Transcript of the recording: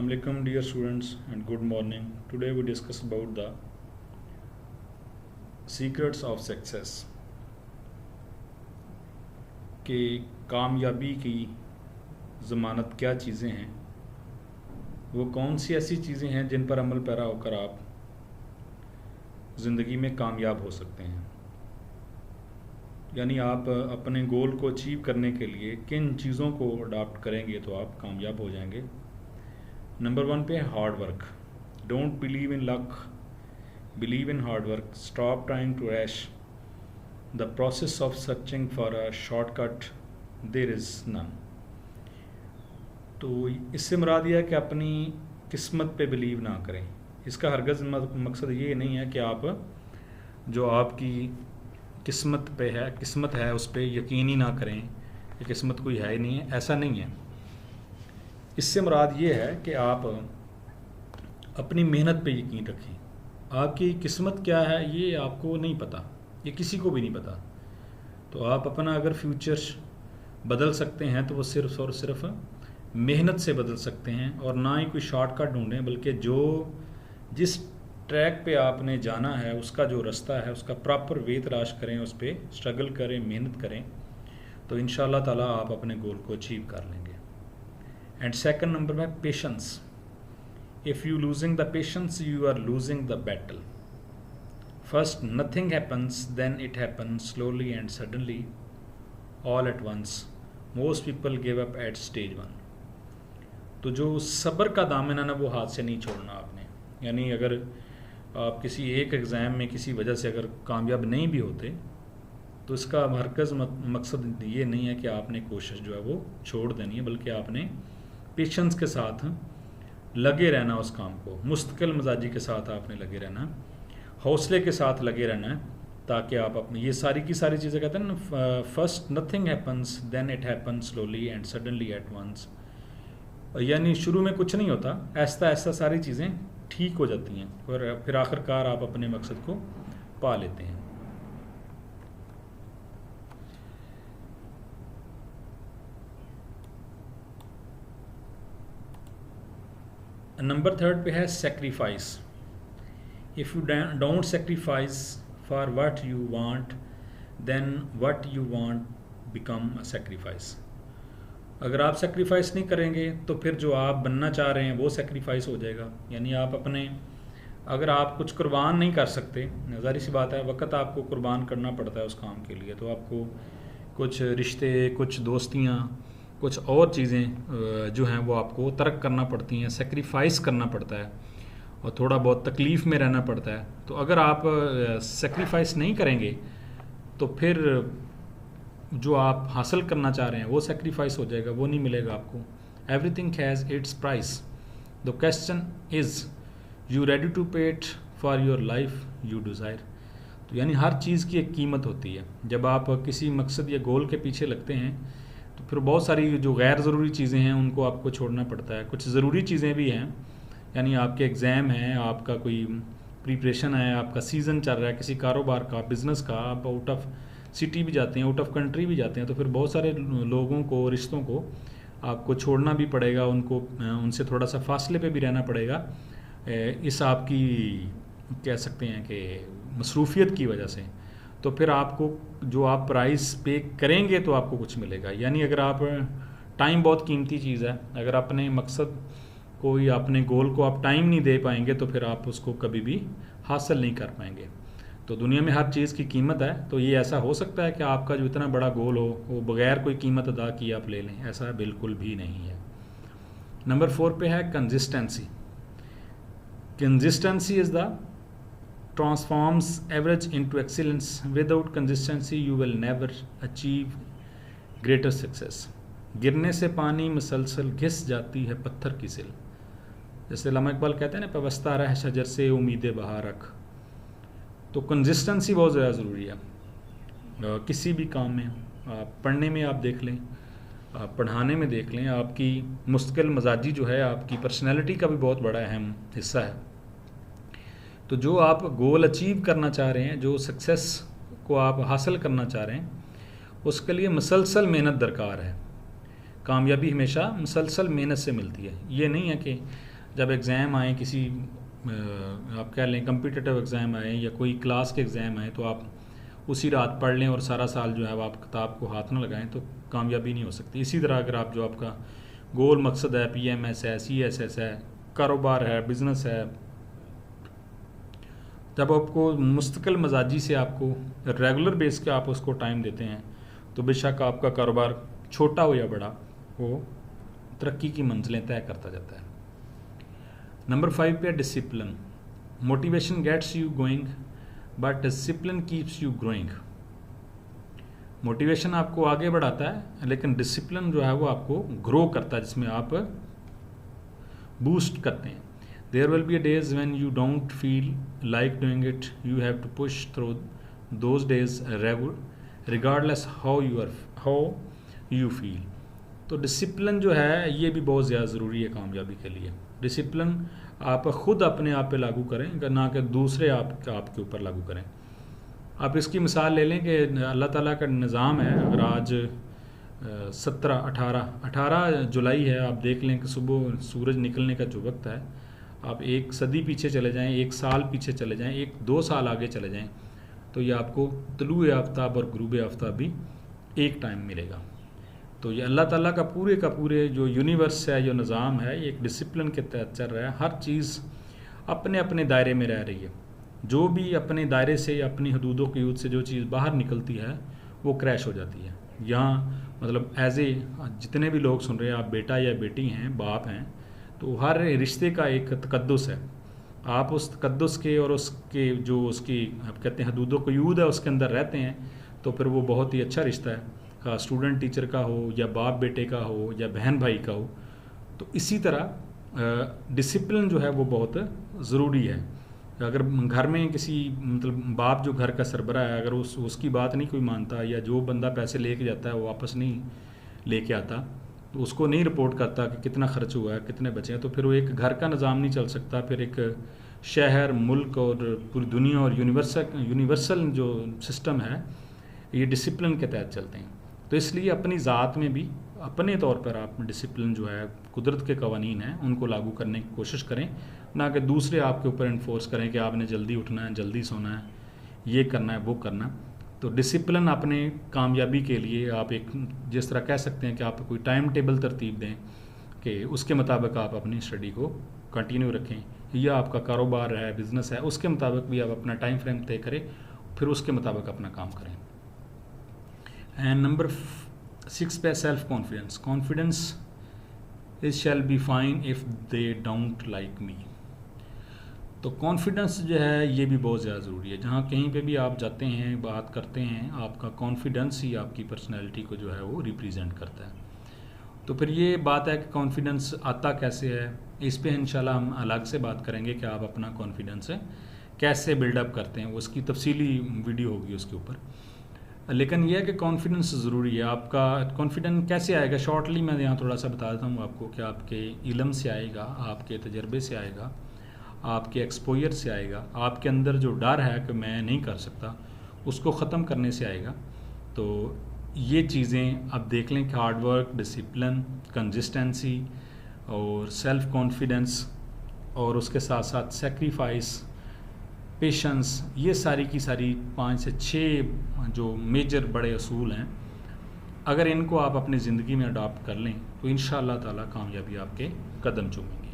Assalamualaikum dear students and good morning. Today we discuss about the secrets of success कि कामयाबी की ज़मानत क्या चीज़ें हैं, वो कौन सी ऐसी चीज़ें हैं जिन पर अमल पैरा होकर आप ज़िंदगी में कामयाब हो सकते हैं। यानी आप अपने गोल को अचीव करने के लिए किन चीज़ों को अडॉप्ट करेंगे तो आप कामयाब हो जाएंगे। नंबर 1 पे है hard work. Don't believe in luck, believe in hard work. Stop trying to rush the process of searching for a shortcut, there is none. तो इससे मुराद यह है कि अपनी किस्मत पे बिलीव ना करें। इसका हरगज़ मकसद ये नहीं है कि आप जो आपकी किस्मत है उस पर यकीन ही ना करें कि किस्मत कोई है ही नहीं है, ऐसा नहीं है। इससे मुराद ये है कि आप अपनी मेहनत पे यकीन रखें। आपकी किस्मत क्या है ये आपको नहीं पता, ये किसी को भी नहीं पता। तो आप अपना अगर फ्यूचर बदल सकते हैं तो वो सिर्फ़ और सिर्फ मेहनत से बदल सकते हैं, और ना ही कोई शॉर्टकट ढूंढें, बल्कि जिस ट्रैक पे आपने जाना है उसका जो रास्ता है उसका प्रॉपर वे तलाश करें, उस पर स्ट्रगल करें, मेहनत करें, तो इंशाअल्लाह ताला आप अपने गोल को अचीव कर लेंगे। एंड सेकंड नंबर में patience. If you losing the patience you are losing the battle. First nothing happens, then it happens slowly and suddenly, all at once. Most people give up at stage 1। तो जो सब्र का दामन है ना वो हाथ से नहीं छोड़ना आपने। यानी अगर आप किसी एक एग्ज़ाम में किसी वजह से अगर कामयाब नहीं भी होते तो इसका हरकज़ मकसद ये नहीं है कि आपने कोशिश जो है वो छोड़ देनी है, बल्कि आपने पेशेंस के साथ लगे रहना उस काम को, मुस्तकिल मिजाजी के साथ आपने लगे रहना, हौसले के साथ लगे रहना है, ताकि आप अपने ये सारी की सारी चीज़ें कहते हैं ना, first nothing happens, then it happens slowly and suddenly at once. यानी शुरू में कुछ नहीं होता, ऐसा ऐसा सारी चीज़ें ठीक हो जाती हैं और फिर आखिरकार आप अपने मकसद को पा लेते हैं। नंबर 3 पे है sacrifice. If you don't sacrifice for what you want, then what you want become a sacrifice. अगर आप सेक्रीफाइस नहीं करेंगे तो फिर जो आप बनना चाह रहे हैं वो सेक्रीफाइस हो जाएगा। यानी आप अगर आप कुछ कुर्बान नहीं कर सकते, ज़ाहिर सी बात है वक्त आपको कुर्बान करना पड़ता है उस काम के लिए, तो आपको कुछ रिश्ते, कुछ दोस्तियाँ, कुछ और चीज़ें जो हैं वो आपको तर्क करना पड़ती हैं, सेक्रीफाइस करना पड़ता है और थोड़ा बहुत तकलीफ़ में रहना पड़ता है। तो अगर आप सेक्रीफाइस नहीं करेंगे तो फिर जो आप हासिल करना चाह रहे हैं वो सेक्रीफाइस हो जाएगा, वो नहीं मिलेगा आपको। Everything has its price, the question is you ready to pay it for your life you desire. तो यानी हर चीज़ की एक कीमत होती है। जब आप किसी मकसद या गोल के पीछे लगते हैं तो फिर बहुत सारी जो गैर ज़रूरी चीज़ें हैं उनको आपको छोड़ना पड़ता है। कुछ ज़रूरी चीज़ें भी हैं, यानी आपके एग्ज़ाम हैं, आपका कोई प्रिपरेशन है, आपका सीज़न चल रहा है किसी कारोबार का, बिज़नेस का, आप आउट ऑफ सिटी भी जाते हैं, आउट ऑफ कंट्री भी जाते हैं, तो फिर बहुत सारे लोगों को, रिश्तों को आपको छोड़ना भी पड़ेगा, उनसे थोड़ा सा फासले पे भी रहना पड़ेगा, इस आपकी कह सकते हैं कि मसरूफियत की वजह से। तो फिर आपको जो आप प्राइस पे करेंगे तो आपको कुछ मिलेगा। यानी अगर आप टाइम बहुत कीमती चीज़ है, अगर अपने मकसद को या अपने गोल को आप टाइम नहीं दे पाएंगे तो फिर आप उसको कभी भी हासिल नहीं कर पाएंगे। तो दुनिया में हर चीज़ की कीमत है, तो ये ऐसा हो सकता है कि आपका जो इतना बड़ा गोल हो वो बगैर कोई कीमत अदा किए आप ले लें, ऐसा बिल्कुल भी नहीं है। नंबर 4 पे है consistency. Consistency is the transforms average into excellence. Without consistency you will never achieve greater success. गिरने से पानी मुसलसल घिस जाती है पत्थर की सिल। जैसे अल्लामा इकबाल कहते हैं ना, पवस्ता रह शजर से उम्मीदें बहा रख। तो कंसिस्टेंसी बहुत ज़्यादा ज़रूरी है किसी भी काम में। आप पढ़ने में आप देख लें, आप पढ़ाने में देख लें, आपकी मुस्तकिल मजाजी जो है आपकी पर्सनैलिटी का भी बहुत बड़ा अहम हिस्सा है। तो जो आप गोल अचीव करना चाह रहे हैं, जो सक्सेस को आप हासिल करना चाह रहे हैं, उसके लिए मुसलसल मेहनत दरकार है। कामयाबी हमेशा मुसलसल मेहनत से मिलती है। ये नहीं है कि जब एग्ज़ाम आए किसी आप कह लें कम्पिटिटिव एग्ज़ाम आए या कोई क्लास के एग्ज़ाम आए, तो आप उसी रात पढ़ लें और सारा साल जो है वो आप किताब को हाथ ना लगाएं तो कामयाबी नहीं हो सकती। इसी तरह अगर आप जो आपका गोल मकसद है, PMS है, CSS है, कारोबार है, बिज़नेस है, जब आपको मुस्तकिल मजाजी से आपको रेगुलर बेस पे आप उसको टाइम देते हैं तो बेशक आपका कारोबार छोटा हो या बड़ा, वो तरक्की की मंजिलें तय करता जाता है। नंबर 5 पे discipline. Motivation gets you going but discipline keeps you growing. Motivation आपको आगे बढ़ाता है लेकिन डिसिप्लिन जो है वो आपको ग्रो करता है, जिसमें आप बूस्ट करते हैं। There will be a days when you don't feel like doing it, you have to push through those days regardless how you feel. तो डिसिप्लिन जो है ये भी बहुत ज़्यादा ज़रूरी है कामयाबी के लिए। डिसिप्लिन आप खुद अपने आप पे लागू करें, ना कि दूसरे आपके ऊपर लागू करें। आप इसकी मिसाल ले लें कि अल्लाह ताला का निज़ाम है। अगर आज 18 जुलाई है, आप देख लें कि सुबह सूरज निकलने का जो वक्त है, आप एक सदी पीछे चले जाएं, एक साल पीछे चले जाएं, 1-2 साल आगे चले जाएं, तो ये आपको तुलूए आफ्ताब और गुरूब आफ्ताब भी एक टाइम मिलेगा। तो ये अल्लाह ताला का पूरे जो यूनिवर्स है, जो निज़ाम है, ये एक डिसिप्लिन के तहत चल रहा है। हर चीज़ अपने अपने दायरे में रह रही है। जो भी अपने दायरे से, अपनी हदूदों की हदूद से जो चीज़ बाहर निकलती है वो क्रैश हो जाती है। यहाँ मतलब एज ए जितने भी लोग सुन रहे हैं, आप बेटा या बेटी हैं, बाप हैं, तो हर रिश्ते का एक तकद्दुस है। आप उस तकद्दुस के और उसके जो उसकी आप कहते हैं हदूदों को यूद है उसके अंदर रहते हैं, तो फिर वो बहुत ही अच्छा रिश्ता है। स्टूडेंट टीचर का हो या बाप बेटे का हो या बहन भाई का हो। तो इसी तरह डिसिप्लिन जो है वो बहुत ज़रूरी है। अगर घर में किसी मतलब बाप जो घर का सरबरा है, अगर उसकी बात नहीं कोई मानता, या जो बंदा पैसे लेके जाता है वो वापस नहीं लेके आता, तो उसको नहीं रिपोर्ट करता कि कितना खर्च हुआ है, कितने बचे हैं, तो फिर वो एक घर का निज़ाम नहीं चल सकता। फिर एक शहर, मुल्क और पूरी दुनिया और यूनिवर्सल जो सिस्टम है ये डिसिप्लिन के तहत चलते हैं। तो इसलिए अपनी ज़ात में भी अपने तौर पर आप डिसिप्लिन जो है, कुदरत के कवानीन हैं, उनको लागू करने की कोशिश करें, ना कि दूसरे आपके ऊपर इन्फोर्स करें कि आपने जल्दी उठना है, जल्दी सोना है, ये करना है, वो करना है। तो डिसिप्लिन अपने कामयाबी के लिए आप एक जिस तरह कह सकते हैं कि आप कोई टाइम टेबल तरतीब दें कि उसके मुताबिक आप अपनी स्टडी को कंटिन्यू रखें, या आपका कारोबार है, बिज़नेस है, उसके मुताबिक भी आप अपना टाइम फ्रेम तय करें, फिर उसके मुताबिक अपना काम करें। एंड नंबर 6 पे self confidence. Confidence is shall be fine if they don't like me. तो कॉन्फिडेंस जो है ये भी बहुत ज़्यादा ज़रूरी है। जहाँ कहीं पे भी आप जाते हैं, बात करते हैं, आपका कॉन्फिडेंस ही आपकी पर्सनैलिटी को जो है वो रिप्रेजेंट करता है। तो फिर ये बात है कि कॉन्फिडेंस आता कैसे है, इस पे इंशाल्लाह हम अलग से बात करेंगे कि आप अपना कॉन्फिडेंस कैसे बिल्डअप करते हैं, उसकी तफसीली वीडियो होगी उसके ऊपर। लेकिन यह है कि कॉन्फिडेंस ज़रूरी है। आपका कॉन्फिडेंस कैसे आएगा, शॉर्टली मैं यहाँ थोड़ा सा बता देता हूँ आपको कि आपके इल्म से आएगा, आपके तजर्बे से आएगा, आपके एक्सपोजर से आएगा, आपके अंदर जो डर है कि मैं नहीं कर सकता, उसको ख़त्म करने से आएगा। तो ये चीज़ें आप देख लें कि हार्डवर्क, डिसिप्लिन, कंसिस्टेंसी और सेल्फ कॉन्फिडेंस, और उसके साथ साथ सेक्रीफाइस, पेशेंस, ये सारी की सारी 5 से 6 जो मेजर बड़े असूल हैं, अगर इनको आप अपनी ज़िंदगी में अडॉप्ट कर लें तो इंशाअल्लाह ताला कामयाबी आपके कदम चूमेंगे।